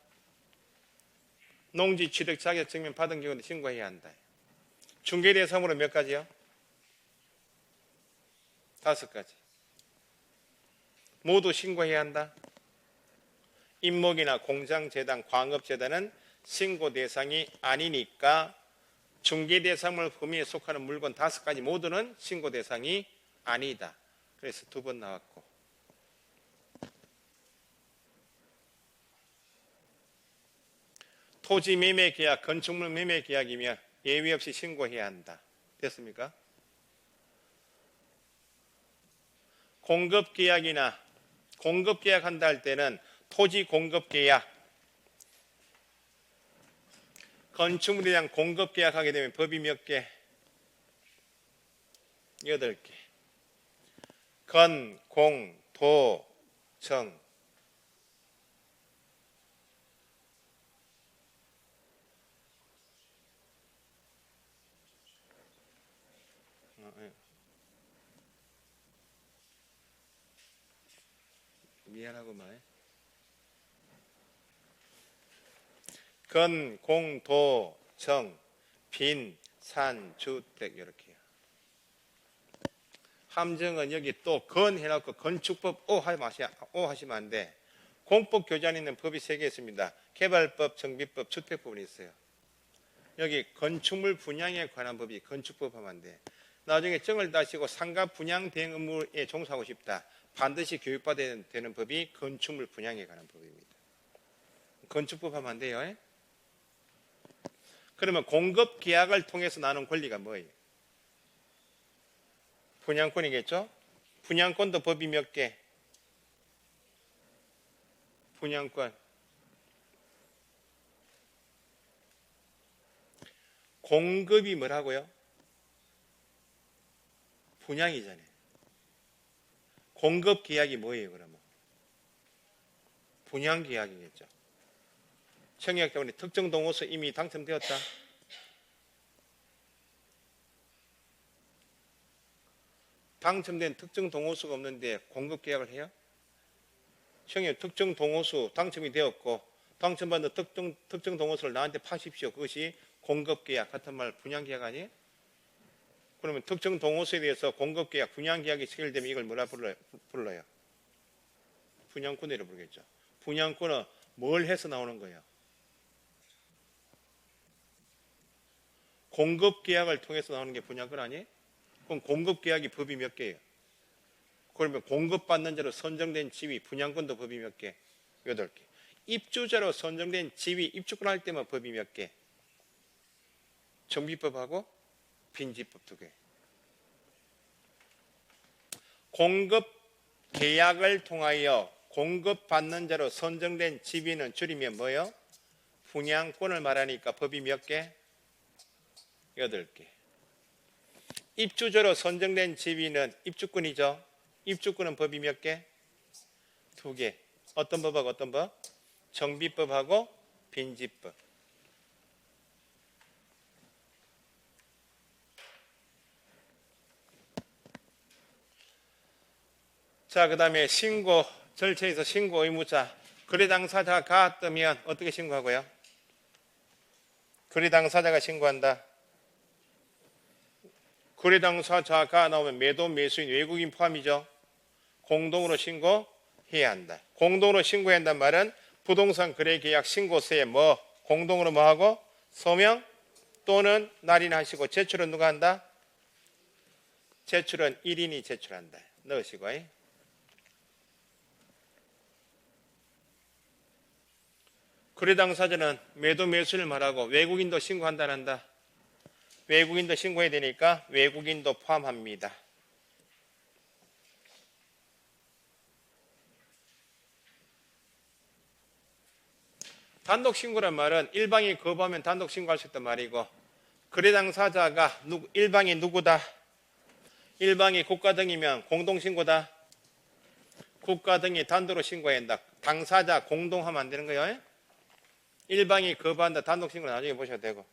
Speaker 1: 농지 취득 자격 증명 받은 경우도 신고해야 한다. 중개 대상으로 몇 가지요? 5가지. 모두 신고해야 한다. 임목이나 공장 재단, 광업 재단은 신고 대상이 아니니까 중개 대상물 범위에 속하는 물건 5가지 모두는 신고 대상이 아니다. 그래서 2번 나왔고. 토지 매매 계약, 건축물 매매 계약이면 예외 없이 신고해야 한다. 됐습니까? 공급 계약이나 공급 계약한다 할 때는 토지 공급 계약, 건축물에 대한 공급 계약하게 되면 법이 몇 개? 8개. 건, 공, 도, 정. 미안하고만. 건, 공, 도, 정, 빈, 산, 주택 이렇게요. 함정은 여기 또 건 해놓고 건축법 오 하시면 안 돼. 공법 교재안에 있는 법이 3개 있습니다. 개발법, 정비법, 주택법이 있어요. 여기 건축물 분양에 관한 법이 건축법 하면 안 돼. 나중에 정을 다시고 상가 분양 대행 의무에 종사하고 싶다. 반드시 교육받아야 되는 법이 건축물 분양에 관한 법입니다. 건축법 하면 안 돼요. 그러면 공급 계약을 통해서 나눈 권리가 뭐예요? 분양권이겠죠? 분양권도 법이 몇 개? 분양권. 공급이 뭐라고요? 분양이잖아요. 공급 계약이 뭐예요, 그러면? 분양 계약이겠죠. 청약 때문에 특정 동호수 이미 당첨되었다. 당첨된 특정 동호수가 없는데 공급 계약을 해요? 청약 특정 동호수 당첨이 되었고 당첨받은 특정 동호수를 나한테 파십시오. 그것이 공급 계약 같은 말 분양 계약 아니에요? 그러면 특정 동호수에 대해서 공급 계약, 분양 계약이 체결되면 이걸 뭐라 불러요? 분양권이라고 부르겠죠. 분양권은 뭘 해서 나오는 거예요? 공급 계약을 통해서 나오는 게 분양권 아니에요? 그럼 공급 계약이 법이 몇 개예요? 그러면 공급받는 자로 선정된 지위, 분양권도 법이 몇 개? 8개. 입주자로 선정된 지위, 입주권 할 때만 법이 몇 개? 정비법하고 빈집법 2개. 공급 계약을 통하여 공급받는 자로 선정된 지위는 줄이면 뭐예요? 분양권을 말하니까 법이 몇 개? 8개. 입주자로 선정된 지위는 입주권이죠. 입주권은 법이 몇 개? 2개. 어떤 법하고 어떤 법? 정비법하고 빈집법. 자, 그 다음에 신고 절차에서 신고 의무자 거래 당사자가 뜨면 어떻게 신고하고요? 거래 당사자가 신고한다. 거래 당사자가 나오면 매도 매수인 외국인 포함이죠. 공동으로 신고해야 한다. 공동으로 신고해야 한다는 말은 부동산 거래 계약 신고서에 뭐 공동으로 뭐 하고 서명 또는 날인하시고 제출은 누가 한다? 제출은 1인이 제출한다. 넣으시고. 거래 당사자는 매도 매수를 말하고 외국인도 신고한다 한다. 외국인도 신고해야 되니까 외국인도 포함합니다. 단독 신고란 말은 일방이 거부하면 단독 신고할 수 있단 말이고 거래 당사자가 일방이 누구다? 일방이 국가 등이면 공동 신고다. 국가 등이 단독으로 신고해야 한다. 당사자 공동하면 안 되는 거예요. 일방이 거부한다. 단독 신고 나중에 보셔도 되고.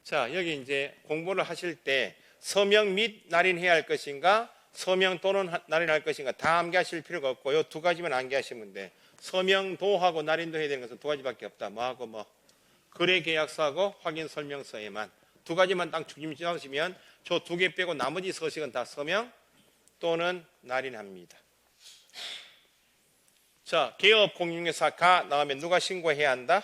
Speaker 1: 자, 여기 이제 공부를 하실 때 서명 및 날인해야 할 것인가 서명 또는 날인할 것인가 다 암기하실 필요가 없고 이 두 가지만 암기하시면 돼. 서명도하고 날인도 해야 되는 것은 두 가지밖에 없다. 뭐하고 뭐 거래계약서하고 확인설명서에만 두 가지만 딱 중심하시면 저 두 개 빼고 나머지 서식은 다 서명 또는 날인합니다. 자, 개업공인중개사가 나오면 누가 신고해야 한다?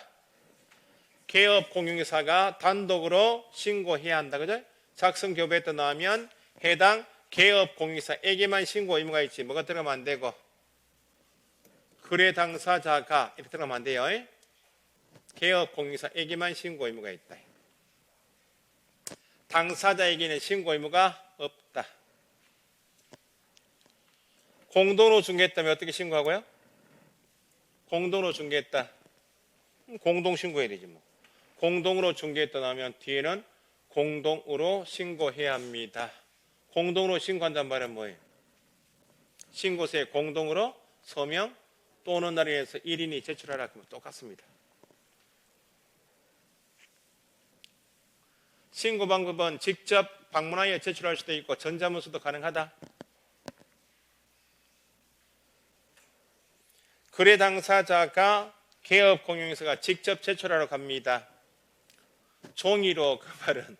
Speaker 1: 개업공인중개사가 단독으로 신고해야 한다. 그죠? 작성교부에 또 나오면 해당 개업공인중개사에게만 신고 의무가 있지. 뭐가 들어가면 안 되고 거래 당사자가 이렇게 들어가면 안 돼요. 개업공인중개사에게만 신고 의무가 있다. 당사자에게는 신고 의무가 없다. 공동으로 중개했다면 어떻게 신고하고요? 공동으로 중개했다. 공동 신고해야 되지 뭐. 공동으로 중개했다 나면 뒤에는 공동으로 신고해야 합니다. 공동으로 신고한다는 말은 뭐예요? 신고서에 공동으로 서명 또는 날인해서 1인이 제출하라 그러면 똑같습니다. 신고 방법은 직접 방문하여 제출할 수도 있고 전자문서도 가능하다. 거래 당사자가 개업공인중개사가 직접 제출하러 갑니다. 종이로 그 말은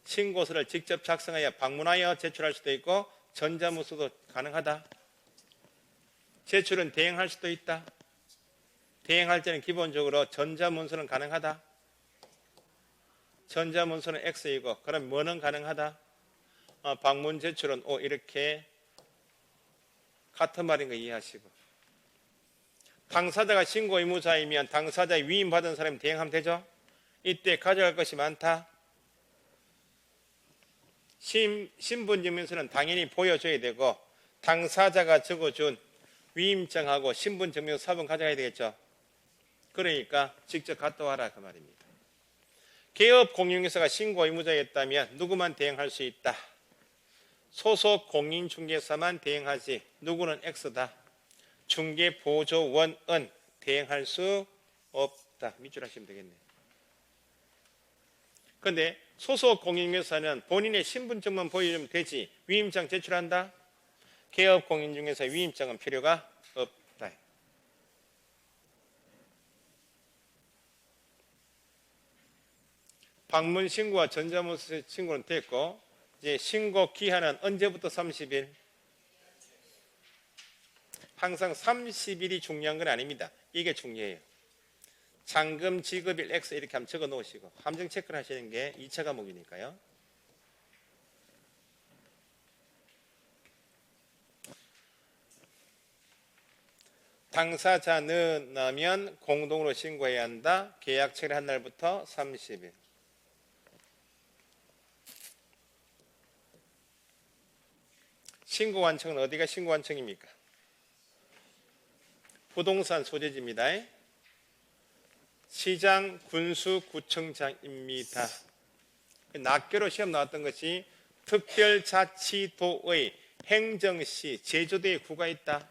Speaker 1: 신고서를 직접 작성하여 방문하여 제출할 수도 있고 전자문서도 가능하다. 제출은 대행할 수도 있다. 대행할 때는 기본적으로 전자문서는 가능하다. 전자문서는 X이고 그럼 뭐는 가능하다. 방문 제출은 O 이렇게 같은 말인 거 이해하시고 당사자가 신고 의무자이면 당사자의 위임받은 사람이 대행하면 되죠. 이때 가져갈 것이 많다. 신분증명서는 당연히 보여줘야 되고 당사자가 적어준 위임장하고 신분증명서 사본 가져가야 되겠죠. 그러니까 직접 갔다 와라 그 말입니다. 개업공인중개사가 신고 의무자였다면 누구만 대행할 수 있다. 소속 공인중개사만 대행하지 누구는 X다. 중개보조원은 대행할 수 없다. 밑줄 하시면 되겠네요. 그런데 소속 공인중개사는 본인의 신분증만 보여주면 되지 위임장 제출한다? 개업공인중개사 위임장은 필요가 없다. 방문 신고와 전자문서 신고는 됐고 이제 신고 기한은 언제부터 30일? 항상 30일이 중요한 건 아닙니다. 이게 중요해요. 잔금 지급일 X 이렇게 한번 적어 놓으시고 함정 체크를 하시는 게 2차 과목이니까요. 당사자는 나면 공동으로 신고해야 한다. 계약 체결한 날부터 30일. 신고관청은 어디가 신고관청입니까? 부동산 소재지입니다. 시장 군수구청장입니다. 낱개로 시험 나왔던 것이 특별자치도의 행정시 제주도에 구가 있다.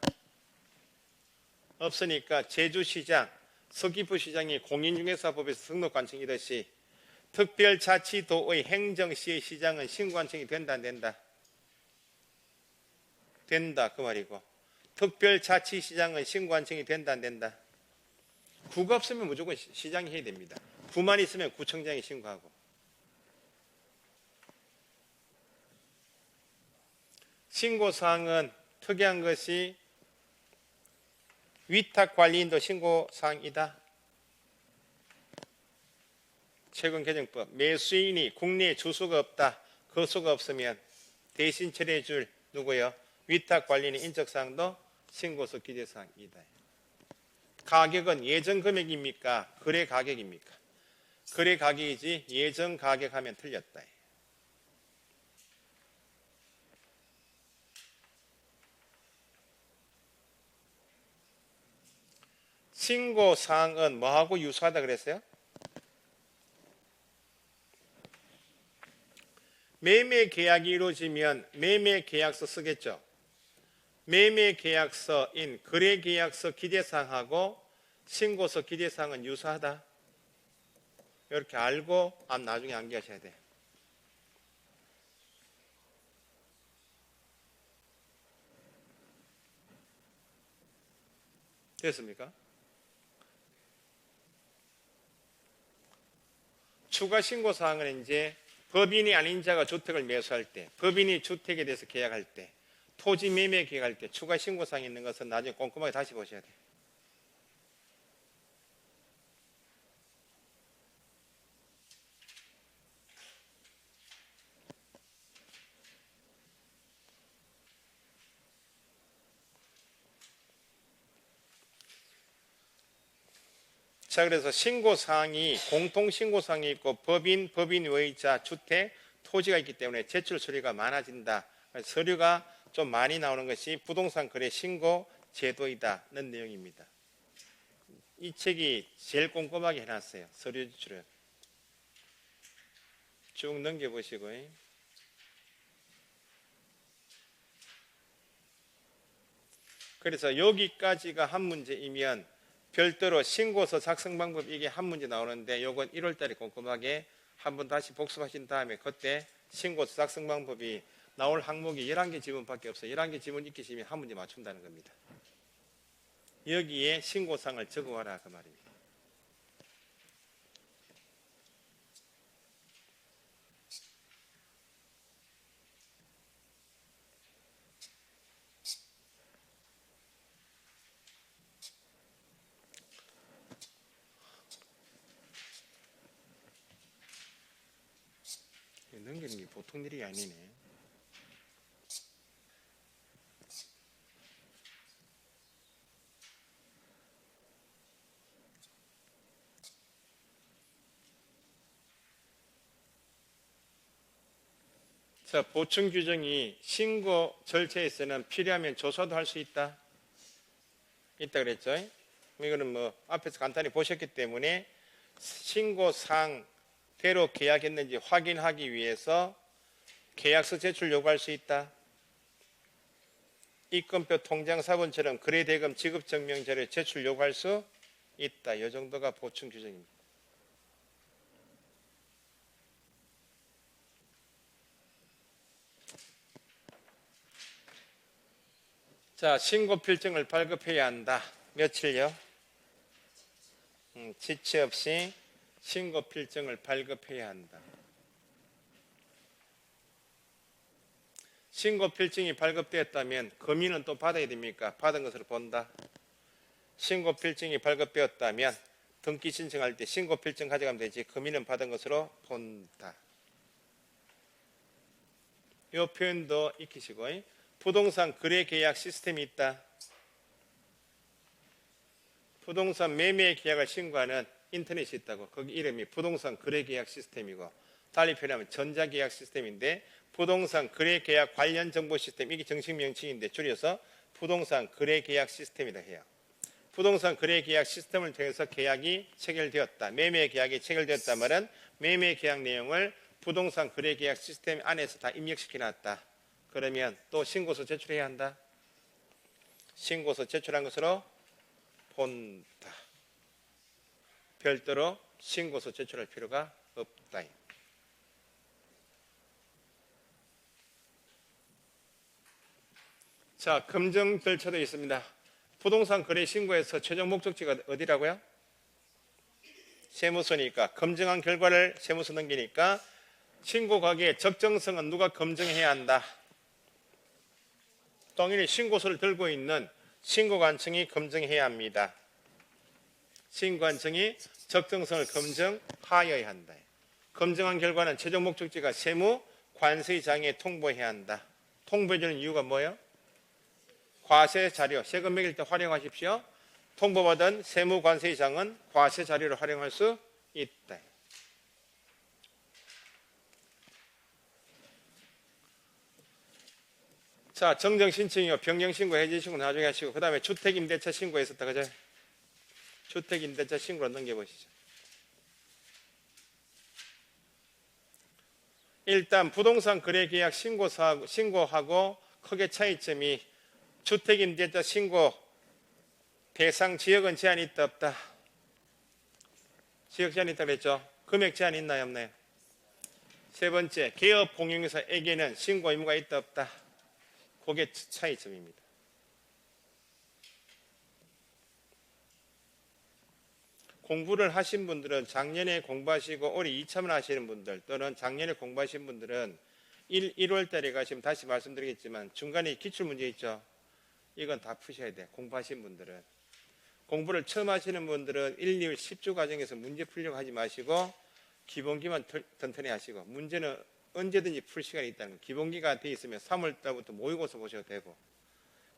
Speaker 1: 없으니까 제주시장, 서귀포시장이 공인중개사법에서 등록관청이듯이 특별자치도의 행정시의 시장은 신고한청이 된다 안 된다? 된다 그 말이고, 특별자치시장은 신고한청이 된다 안 된다? 구가 없으면 무조건 시장이 해야 됩니다. 구만 있으면 구청장이 신고하고. 신고사항은 특이한 것이 위탁관리인도 신고사항이다. 최근 개정법, 매수인이 국내에 주소가 없다, 거소가 없으면 대신 처리해 줄 누구요? 위탁관리인 인적사항도 신고서 기재사항이다. 가격은 예정 금액입니까? 거래 가격입니까? 거래 가격이지 예정 가격하면 틀렸다. 신고사항은 뭐하고 유사하다 그랬어요? 매매 계약이 이루어지면 매매 계약서 쓰겠죠. 매매 계약서인 거래 계약서 기재사항하고 신고서 기재사항은 유사하다. 이렇게 알고 나중에 암기하셔야 돼요. 됐습니까? 추가 신고사항은 이제 법인이 아닌 자가 주택을 매수할 때, 법인이 주택에 대해서 계약할 때, 토지 매매 계약할 때 추가 신고사항이 있는 것은 나중에 꼼꼼하게 다시 보셔야 돼요. 자, 그래서 신고사항이 공통신고사항이 있고 법인, 법인외자, 주택, 토지가 있기 때문에 제출 서류가 많아진다. 서류가 좀 많이 나오는 것이 부동산 거래 신고 제도이다는 내용입니다. 이 책이 제일 꼼꼼하게 해놨어요. 서류 제출을. 쭉 넘겨보시고요. 그래서 여기까지가 한 문제이면 별도로 신고서 작성 방법 이게 한 문제 나오는데 요건 1월 달에 꼼꼼하게 한번 다시 복습하신 다음에 그때 신고서 작성 방법이 나올 항목이 11개 지문밖에 없어요. 11개 지문 익히시면 한 문제 맞춘다는 겁니다. 여기에 신고사항을 적어와라 그 말입니다. 넘기는 게 보통 일이 아니네. 자, 보충 규정이 신고 절차에서는 필요하면 조사도 할 수 있다. 있다 그랬죠. 이거는 뭐 앞에서 간단히 보셨기 때문에 신고사항대로 계약했는지 확인하기 위해서 계약서 제출 요구할 수 있다. 입금표 통장사본처럼 거래대금 지급증명자료 제출 요구할 수 있다. 이 정도가 보충 규정입니다. 자, 신고필증을 발급해야 한다. 며칠요? 지체 없이 신고필증을 발급해야 한다. 신고필증이 발급되었다면 금인은 또 받아야 됩니까? 받은 것으로 본다. 신고필증이 발급되었다면 등기 신청할 때 신고필증 가져가면 되지 금인은 받은 것으로 본다. 이 표현도 익히시고 부동산 거래 계약 시스템이 있다. 부동산 매매 계약을 신고하는 인터넷이 있다고. 거기 이름이 부동산 거래 계약 시스템이고 달리 표현하면 전자계약 시스템인데 부동산 거래계약 관련 정보 시스템 이게 정식 명칭인데 줄여서 부동산 거래계약 시스템이라 해요. 부동산 거래계약 시스템을 통해서 계약이 체결되었다. 매매 계약이 체결되었다 말은 매매 계약 내용을 부동산 거래계약 시스템 안에서 다 입력시켜놨다. 그러면 또 신고서 제출해야 한다. 신고서 제출한 것으로 본다. 별도로 신고서 제출할 필요가 없다. 자, 검증 절차도 있습니다. 부동산 거래 신고에서 최종 목적지가 어디라고요? 세무서니까 검증한 결과를 세무서 넘기니까 신고 가격의 적정성은 누가 검증해야 한다? 동일히 신고서를 들고 있는 신고관청이 검증해야 합니다. 신고관청이 적정성을 검증하여야 한다. 검증한 결과는 최종 목적지가 세무관세청에 통보해야 한다. 통보해주는 이유가 뭐예요? 과세 자료, 세금 매길 때 활용하십시오. 통보받은 세무관세청은 과세 자료를 활용할 수 있다. 자, 정정 신청이요, 변경 신고, 해지 신고 나중에 하시고, 그 다음에 주택 임대차 신고했었다, 그죠? 주택 임대차 신고로 넘겨보시죠. 일단 부동산 거래 계약 신고하고 크게 차이점이 주택 임대차 신고 대상 지역은 제한이 있다 없다? 지역 제한이 있다 그랬죠? 금액 제한이 있나요 없나요? 세 번째, 개업 공용회사에게는 신고 의무가 있다 없다? 그게 차이점입니다. 공부를 하신 분들은 작년에 공부하시고 올해 2차만 하시는 분들 또는 작년에 공부하신 분들은 1월 달에 가시면 다시 말씀드리겠지만 중간에 기출문제 있죠? 이건 다 푸셔야 돼. 공부하신 분들은. 공부를 처음 하시는 분들은 1, 2월 10주 과정에서 문제 풀려고 하지 마시고 기본기만 튼튼히 하시고 문제는 언제든지 풀 시간이 있다는 거. 기본기가 돼 있으면 3월 달부터 모의고사 보셔도 되고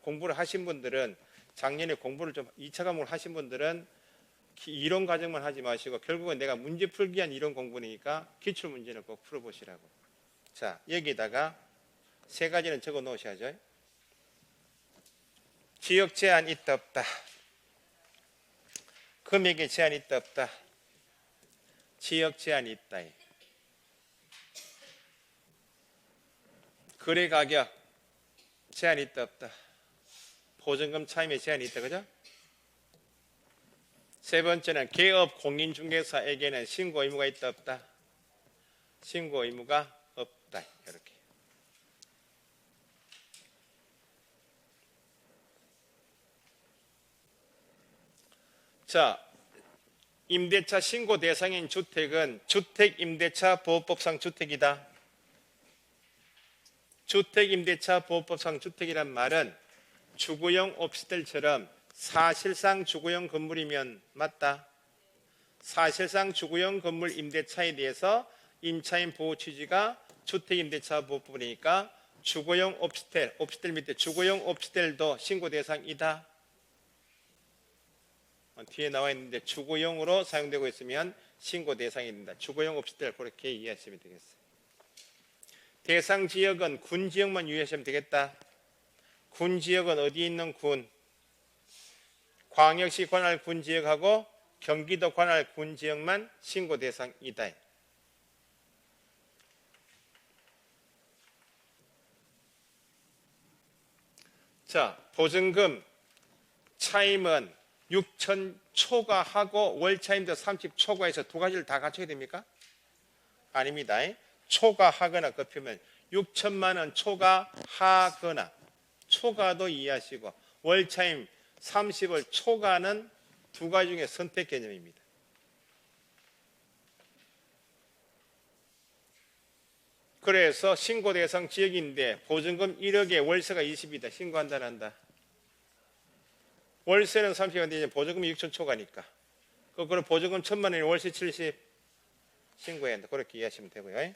Speaker 1: 공부를 하신 분들은 작년에 공부를 좀 2차 과목을 하신 분들은 이론 과정만 하지 마시고 결국은 내가 문제 풀기 위한 이론 공부니까 기출 문제는 꼭 풀어보시라고. 자, 여기다가 세 가지는 적어 놓으셔야죠. 지역 제한 있다 없다? 금액에 제한 있다 없다? 지역 제한이 있다. 거래 가격 제한 있다 없다? 보증금 차임에 제한이 있다, 그죠? 세 번째는 개업 공인중개사에게는 신고 의무가 있다 없다? 신고 의무가 없다. 이렇게. 자, 임대차 신고 대상인 주택은 주택임대차 보호법상 주택이다. 주택임대차 보호법상 주택이란 말은 주거용 오피스텔처럼 사실상 주거용 건물이면 맞다. 사실상 주거용 건물 임대차에 대해서 임차인 보호 취지가 주택임대차 보호법이니까 주거용 오피스텔 밑에 주거용 오피스텔도 신고 대상이다. 뒤에 나와 있는데 주거용으로 사용되고 있으면 신고 대상이 된다. 주거용 오피스텔 그렇게 이해하시면 되겠어요. 대상 지역은 군 지역만 유의하시면 되겠다. 군 지역은 어디 있는 군? 광역시 관할 군 지역하고 경기도 관할 군 지역만 신고 대상이다. 자, 보증금 차임은 6천 초과하고 월 차임도 30 초과해서 두 가지를 다 갖춰야 됩니까? 아닙니다. 초과하거나 급히면 6천만 원 초과하거나 초과도 이해하시고 월 차임 30을 초과는 두 가지 중에 선택 개념입니다. 그래서 신고 대상 지역인데 보증금 1억에 월세가 20이다. 신고한다 안 한다? 월세는 30인데 보증금이 6천 초과니까. 그럼 보증금 1,000만 원이 월세 70 신고해야 한다. 그렇게 이해하시면 되고요.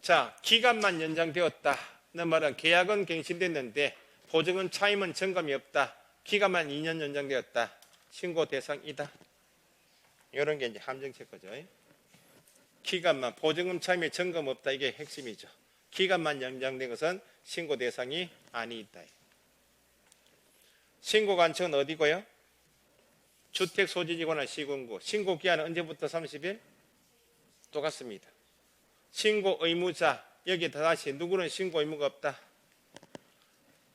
Speaker 1: 자, 기간만 연장되었다. 그 말은 계약은 갱신됐는데 보증금 차임은 점검이 없다. 기간만 2년 연장되었다. 신고 대상이다. 이런 게 이제 함정책 거죠. 기간만 보증금 차임에 점검 없다. 이게 핵심이죠. 기간만 연장된 것은 신고 대상이 아니다. 신고 관청은 어디고요? 주택소지지관할 시군구. 신고 기한은 언제부터 30일? 똑같습니다. 신고 의무자 여기 다시 누구는 신고 의무가 없다.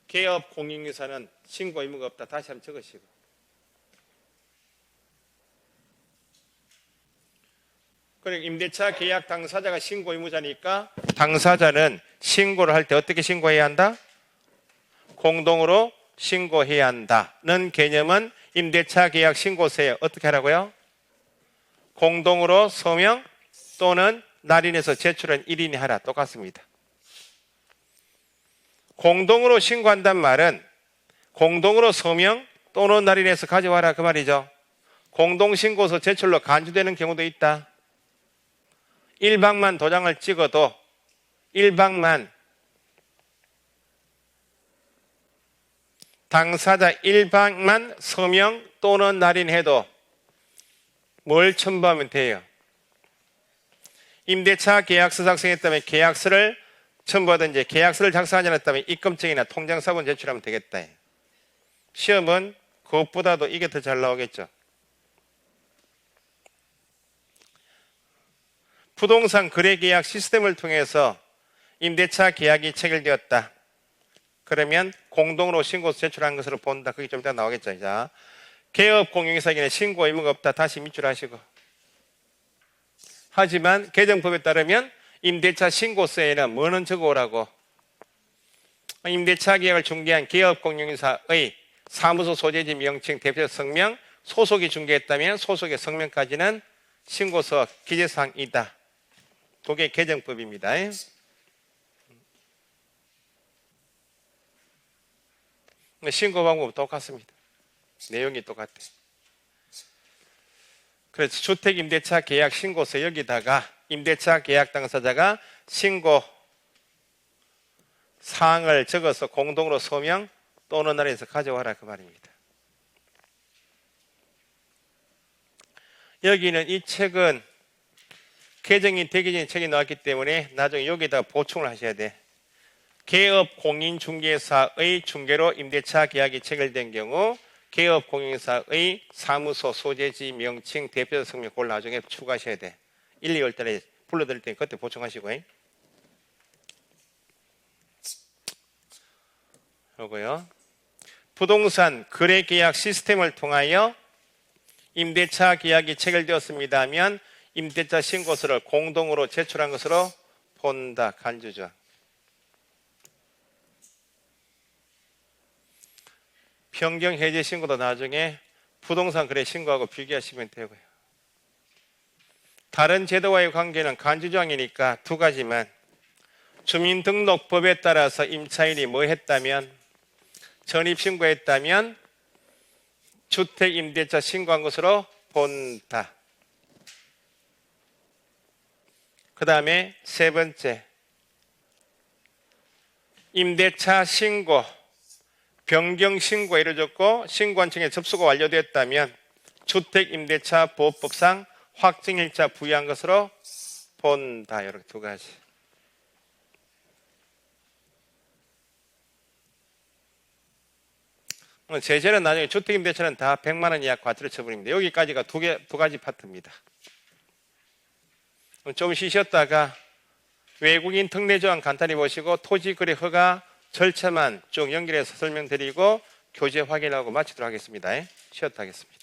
Speaker 1: 개업 공인중개사는 신고 의무가 없다. 다시 한번 적으시고 그리고 임대차 계약 당사자가 신고 의무자니까 당사자는 신고를 할 때 어떻게 신고해야 한다? 공동으로 신고해야 한다는 개념은 임대차 계약 신고서에 어떻게 하라고요? 공동으로 서명 또는 날인해서 제출한 1인이 하라. 똑같습니다. 공동으로 신고한단 말은 공동으로 서명 또는 날인해서 가져와라 그 말이죠. 공동신고서 제출로 간주되는 경우도 있다. 1방만 도장을 찍어도 1방만 당사자 1방만 서명 또는 날인해도 뭘 첨부하면 돼요? 임대차 계약서 작성했다면 계약서를 첨부하든지 계약서를 작성하지 않았다면 입금증이나 통장사본 제출하면 되겠다. 시험은 그것보다도 이게 더 잘 나오겠죠. 부동산 거래계약 시스템을 통해서 임대차 계약이 체결되었다. 그러면 공동으로 신고서 제출한 것으로 본다. 그게 좀 이따 나오겠죠. 자, 개업 공용이사에게는 신고 의무가 없다. 다시 밑줄하시고. 하지만 개정법에 따르면 임대차 신고서에는 뭐는 적어오라고? 임대차 계약을 중개한 개업 공용인사의 사무소 소재지 명칭, 대표자 성명, 소속이 중개했다면 소속의 성명까지는 신고서 기재사항이다. 그게 개정법입니다. 신고 방법은 똑같습니다. 내용이 똑같아요. 그래서 주택임대차 계약 신고서 여기다가 임대차 계약 당사자가 신고 사항을 적어서 공동으로 서명 또는 날에서 가져와라 그 말입니다. 여기는 이 책은 개정이 되기 전에 책이 나왔기 때문에 나중에 여기다가 보충을 하셔야 돼. 개업 공인중개사의 중개로 임대차 계약이 체결된 경우 개업 공인사의 사무소 소재지 명칭 대표자 성명 그걸 나중에 추가하셔야 돼. 1, 2월 달에 불러드릴 테니 그때 보충하시고. 그리고요. 부동산 거래계약 시스템을 통하여 임대차 계약이 체결되었습니다 하면 임대차 신고서를 공동으로 제출한 것으로 본다. 간주죠. 변경 해제 신고도 나중에 부동산 거래 신고하고 비교하시면 되고요. 다른 제도와의 관계는 간주조항이니까 두 가지만 주민등록법에 따라서 임차인이 뭐 했다면 전입신고했다면 주택임대차 신고한 것으로 본다. 그 다음에 세 번째 임대차 신고 변경 신고가 이루어졌고 신고한 층에 접수가 완료됐다면 주택임대차 보호법상 확정일자 부여한 것으로 본다. 이렇게 두 가지. 제재는 나중에 주택임대차는 다 100만 원 이하 과태료 처분입니다. 여기까지가 두 가지 파트입니다. 좀 쉬셨다가 외국인 특례조항 간단히 보시고 토지거래 허가 절차만 쭉 연결해서 설명드리고 교재 확인하고 마치도록 하겠습니다. 쉬었다 하겠습니다.